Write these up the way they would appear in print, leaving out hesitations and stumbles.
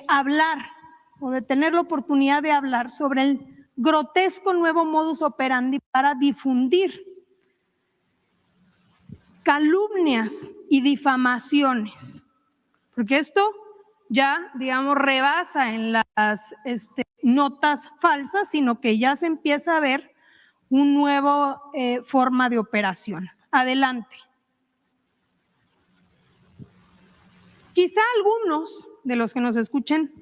hablar o de tener la oportunidad de hablar sobre el grotesco nuevo modus operandi para difundir calumnias y difamaciones, porque esto ya, digamos, rebasa en las notas falsas, sino que ya se empieza a ver una nueva forma de operación. Adelante. Quizá algunos de los que nos escuchen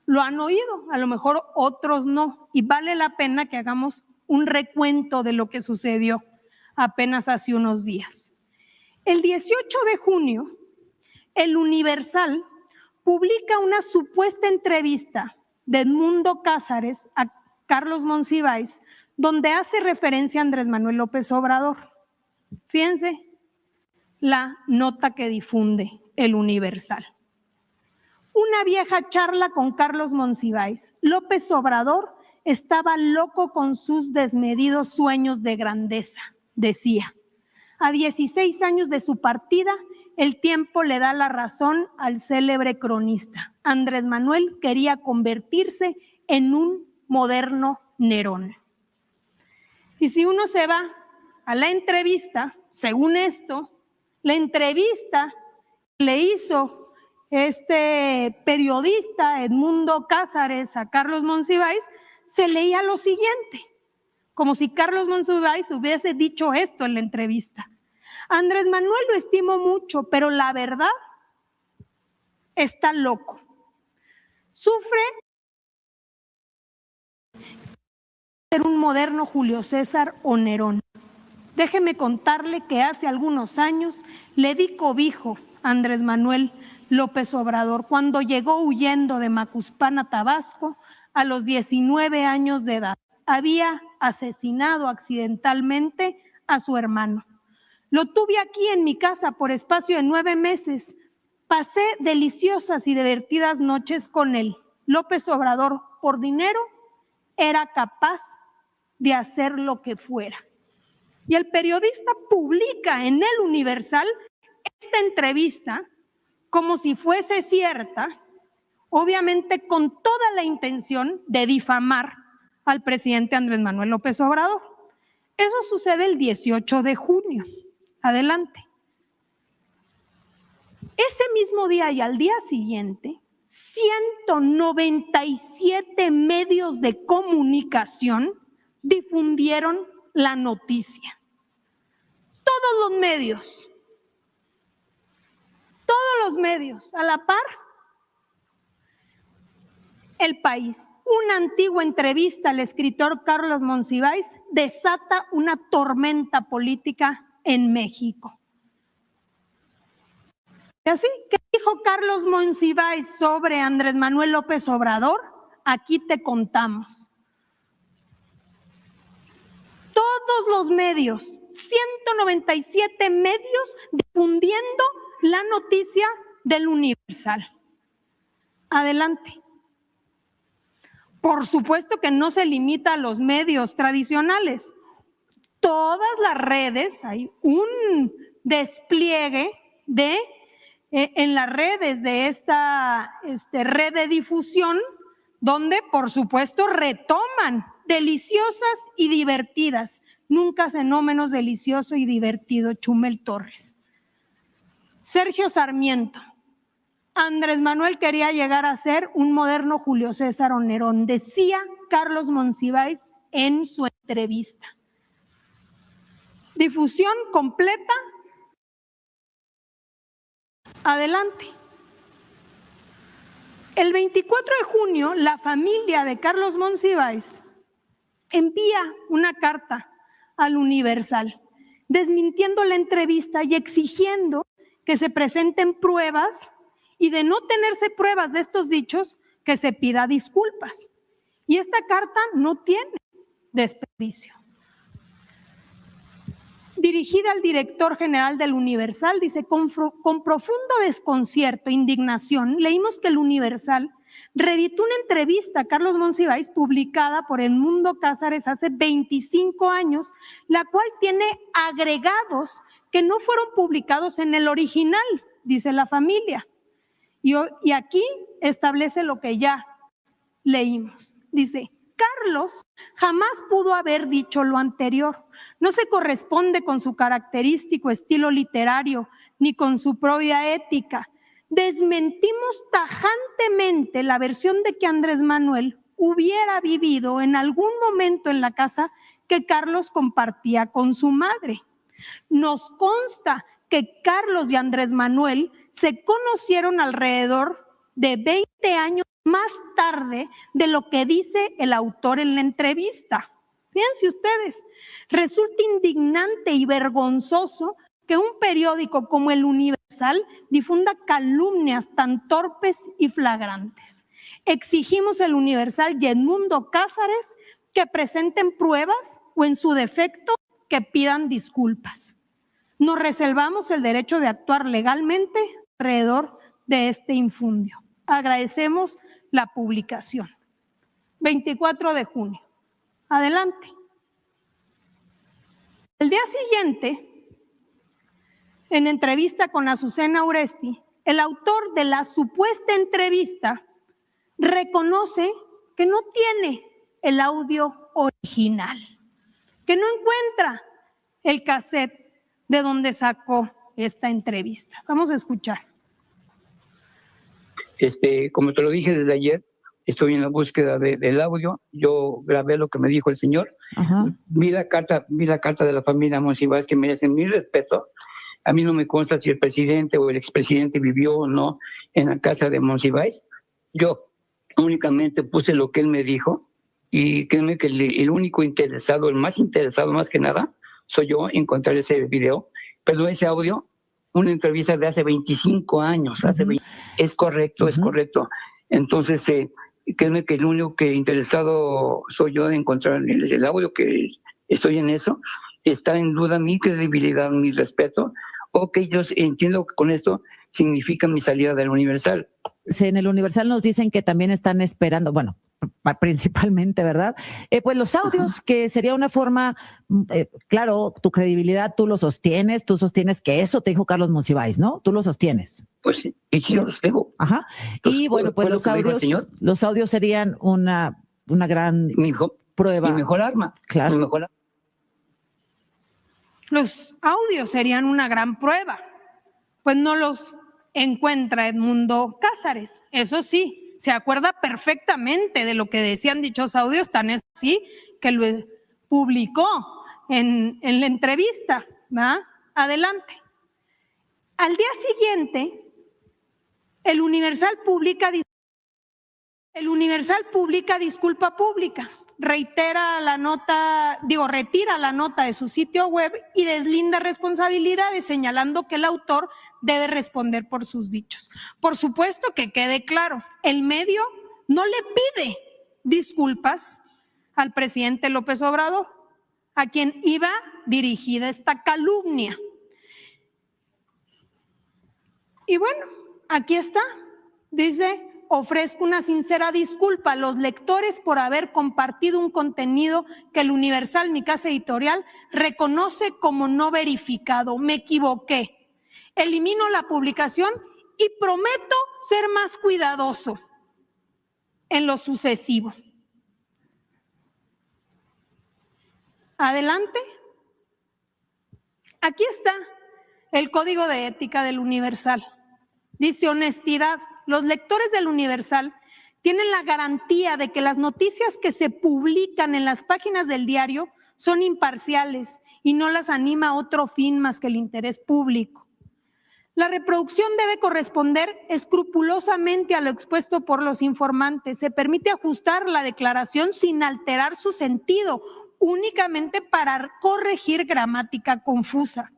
lo han oído, a lo mejor otros no, y vale la pena que hagamos un recuento de lo que sucedió apenas hace unos días. El 18 de junio, el Universal publica una supuesta entrevista de Edmundo Cázares a Carlos Monsiváis, donde hace referencia a Andrés Manuel López Obrador. Fíjense la nota que difunde el Universal. Una vieja charla con Carlos Monsiváis. López Obrador estaba loco con sus desmedidos sueños de grandeza, decía. A 16 años de su partida, el tiempo le da la razón al célebre cronista. Andrés Manuel quería convertirse en un moderno Nerón. Y si uno se va a la entrevista, según esto, la entrevista le hizo periodista Edmundo Cázares a Carlos Monsiváis, se leía lo siguiente, como si Carlos Monsiváis hubiese dicho esto en la entrevista. Andrés Manuel lo estimo mucho, pero la verdad está loco. Sufre ser un moderno Julio César o Nerón. Déjeme contarle que hace algunos años le di cobijo a Andrés Manuel López Obrador cuando llegó huyendo de Macuspana, Tabasco, a los 19 años de edad. Había asesinado accidentalmente a su hermano. Lo tuve aquí en mi casa por espacio de 9 meses. Pasé deliciosas y divertidas noches con él. López Obrador, por dinero, era capaz de hacer lo que fuera. Y el periodista publica en el Universal esta entrevista como si fuese cierta, obviamente con toda la intención de difamar al presidente Andrés Manuel López Obrador. Eso sucede el 18 de junio. Adelante. Ese mismo día y al día siguiente, 197 medios de comunicación difundieron la noticia. Todos los medios, a la par. El País, una antigua entrevista al escritor Carlos Monsiváis desata una tormenta política en México. ¿Y así? ¿Qué dijo Carlos Monsiváis sobre Andrés Manuel López Obrador? Aquí te contamos. Todos los medios, 197 medios difundiendo la noticia del Universal. Adelante. Por supuesto que no se limita a los medios tradicionales. Todas las redes, hay un despliegue en las redes de esta red de difusión, donde por supuesto retoman deliciosas y divertidas. Nunca cenó menos delicioso y divertido Chumel Torres. Sergio Sarmiento. Andrés Manuel quería llegar a ser un moderno Julio César o Nerón, decía Carlos Monsiváis en su entrevista. Difusión completa. Adelante. El 24 de junio, la familia de Carlos Monsiváis envía una carta al Universal, desmintiendo la entrevista y exigiendo que se presenten pruebas y de no tenerse pruebas de estos dichos, que se pida disculpas. Y esta carta no tiene desperdicio. Dirigida al director general del Universal, dice, con profundo desconcierto e indignación, leímos que el Universal reeditó una entrevista a Carlos Monsiváis publicada por Edmundo Cázares hace 25 años, la cual tiene agregados que no fueron publicados en el original, dice la familia. Y aquí establece lo que ya leímos. Dice, Carlos jamás pudo haber dicho lo anterior. No se corresponde con su característico estilo literario ni con su propia ética. Desmentimos tajantemente la versión de que Andrés Manuel hubiera vivido en algún momento en la casa que Carlos compartía con su madre. Nos consta que Carlos y Andrés Manuel se conocieron alrededor de 20 años más tarde de lo que dice el autor en la entrevista. Fíjense ustedes, resulta indignante y vergonzoso que un periódico como El Universal difunda calumnias tan torpes y flagrantes. Exigimos El Universal y Edmundo Cázares que presenten pruebas o, en su defecto, que pidan disculpas. Nos reservamos el derecho de actuar legalmente alrededor de este infundio. Agradecemos la publicación. 24 de junio. Adelante. El día siguiente, en entrevista con Azucena Uresti, el autor de la supuesta entrevista reconoce que no tiene el audio original, que no encuentra el cassette de donde sacó esta entrevista. Vamos a escuchar. Como te lo dije desde ayer, estoy en la búsqueda del audio. Yo grabé lo que me dijo el señor. Ajá. Vi la carta de la familia Monsiváis, que merecen mi respeto. A mí no me consta si el presidente o el expresidente vivió o no en la casa de Monsiváis. Yo únicamente puse lo que él me dijo, y créeme que el único interesado, el más interesado más que nada, soy yo en encontrar ese video. Pero ese audio, una entrevista de hace 25 años, es correcto, es correcto. Entonces, créeme que el único que interesado soy yo de encontrar el audio, que estoy en eso. Está en duda mi credibilidad, mi respeto. Ok, yo entiendo que con esto significa mi salida del Universal. Sí, en el Universal nos dicen que también están esperando, bueno, principalmente, ¿verdad? Pues los audios, que sería una forma, claro, tu credibilidad tú sostienes que eso te dijo Carlos Monsiváis, ¿no? Tú lo sostienes. Pues sí, y sí, yo los tengo. Ajá. Y bueno, pues los audios serían una gran prueba. Mi mejor arma. Claro. Mi mejor arma. Los audios serían una gran prueba, pues no los encuentra Edmundo Cázares. Eso sí, se acuerda perfectamente de lo que decían dichos audios, tan es así que lo publicó en la entrevista. ¿Va? Adelante. Al día siguiente, el Universal publica disculpa pública. Retira la nota de su sitio web y deslinda responsabilidades, señalando que el autor debe responder por sus dichos. Por supuesto, que quede claro, el medio no le pide disculpas al presidente López Obrador, a quien iba dirigida esta calumnia. Y bueno, aquí está, dice: ofrezco una sincera disculpa a los lectores por haber compartido un contenido que el Universal, mi casa editorial, reconoce como no verificado. Me equivoqué. Elimino la publicación y prometo ser más cuidadoso en lo sucesivo. Adelante. Aquí está el código de ética del Universal. Dice: honestidad. Los lectores del Universal tienen la garantía de que las noticias que se publican en las páginas del diario son imparciales y no las anima a otro fin más que el interés público. La reproducción debe corresponder escrupulosamente a lo expuesto por los informantes. Se permite ajustar la declaración sin alterar su sentido, únicamente para corregir gramática confusa.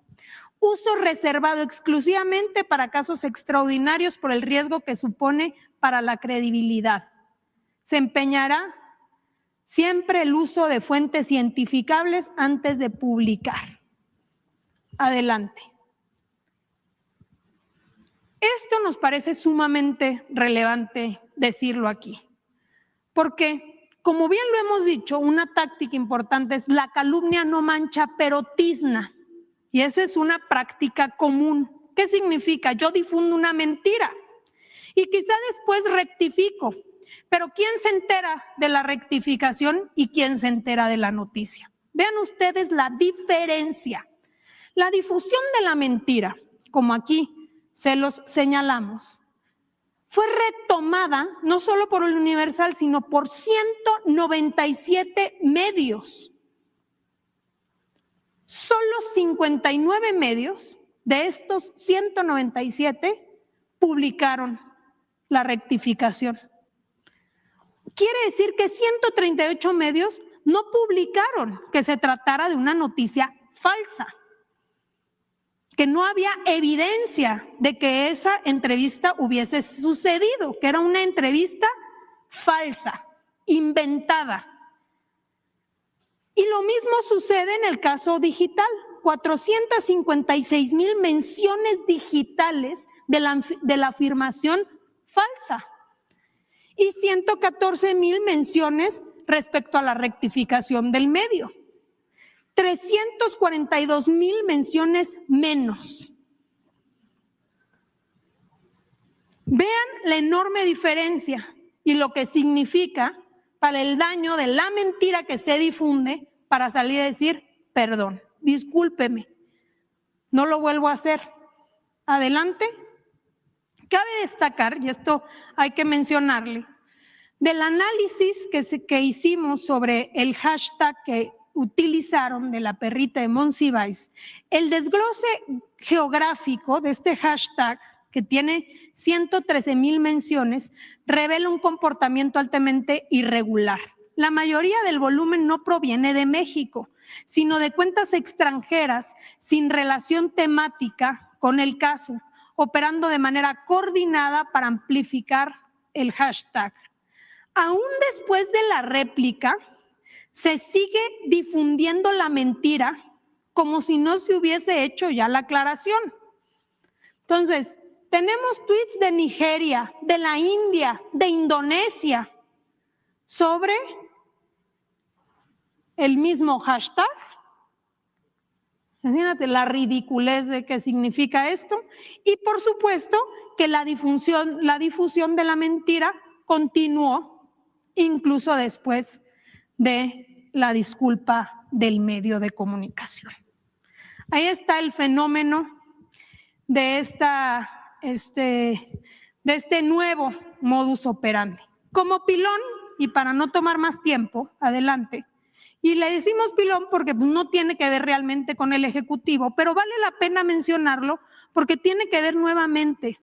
Uso reservado exclusivamente para casos extraordinarios por el riesgo que supone para la credibilidad. Se empeñará siempre el uso de fuentes cientificables antes de publicar. Adelante. Esto nos parece sumamente relevante decirlo aquí, porque, como bien lo hemos dicho, una táctica importante es: la calumnia no mancha, pero tizna. Y esa es una práctica común. ¿Qué significa? Yo difundo una mentira Y quizá después rectifico, pero ¿quién se entera de la rectificación y quién se entera de la noticia? Vean ustedes la diferencia. La difusión de la mentira, como aquí se los señalamos, fue retomada no solo por el Universal, sino por 197 medios. Solo 59 medios de estos 197 publicaron la rectificación. Quiere decir que 138 medios no publicaron que se tratara de una noticia falsa, que no había evidencia de que esa entrevista hubiese sucedido, que era una entrevista falsa, inventada. Y lo mismo sucede en el caso digital, 456,000 menciones digitales de la afirmación falsa y 114,000 menciones respecto a la rectificación del medio. 342,000 menciones menos. Vean la enorme diferencia y lo que significa para el daño de la mentira que se difunde para salir a decir, perdón, discúlpeme, no lo vuelvo a hacer. Adelante. Cabe destacar, y esto hay que mencionarle, del análisis que hicimos sobre el hashtag que utilizaron de la perrita de Monsiváis, el desglose geográfico de este hashtag, que tiene 113,000 menciones, revela un comportamiento altamente irregular. La mayoría del volumen no proviene de México, sino de cuentas extranjeras sin relación temática con el caso, operando de manera coordinada para amplificar el hashtag. Aún después de la réplica, se sigue difundiendo la mentira como si no se hubiese hecho ya la aclaración. Entonces, tenemos tweets de Nigeria, de la India, de Indonesia, sobre el mismo hashtag. Imagínate la ridiculez de qué significa esto. Y por supuesto que la difusión de la mentira continuó incluso después de la disculpa del medio de comunicación. Ahí está el fenómeno de este nuevo modus operandi. Como pilón, y para no tomar más tiempo, adelante, y le decimos pilón porque no tiene que ver realmente con el Ejecutivo, pero vale la pena mencionarlo porque tiene que ver nuevamente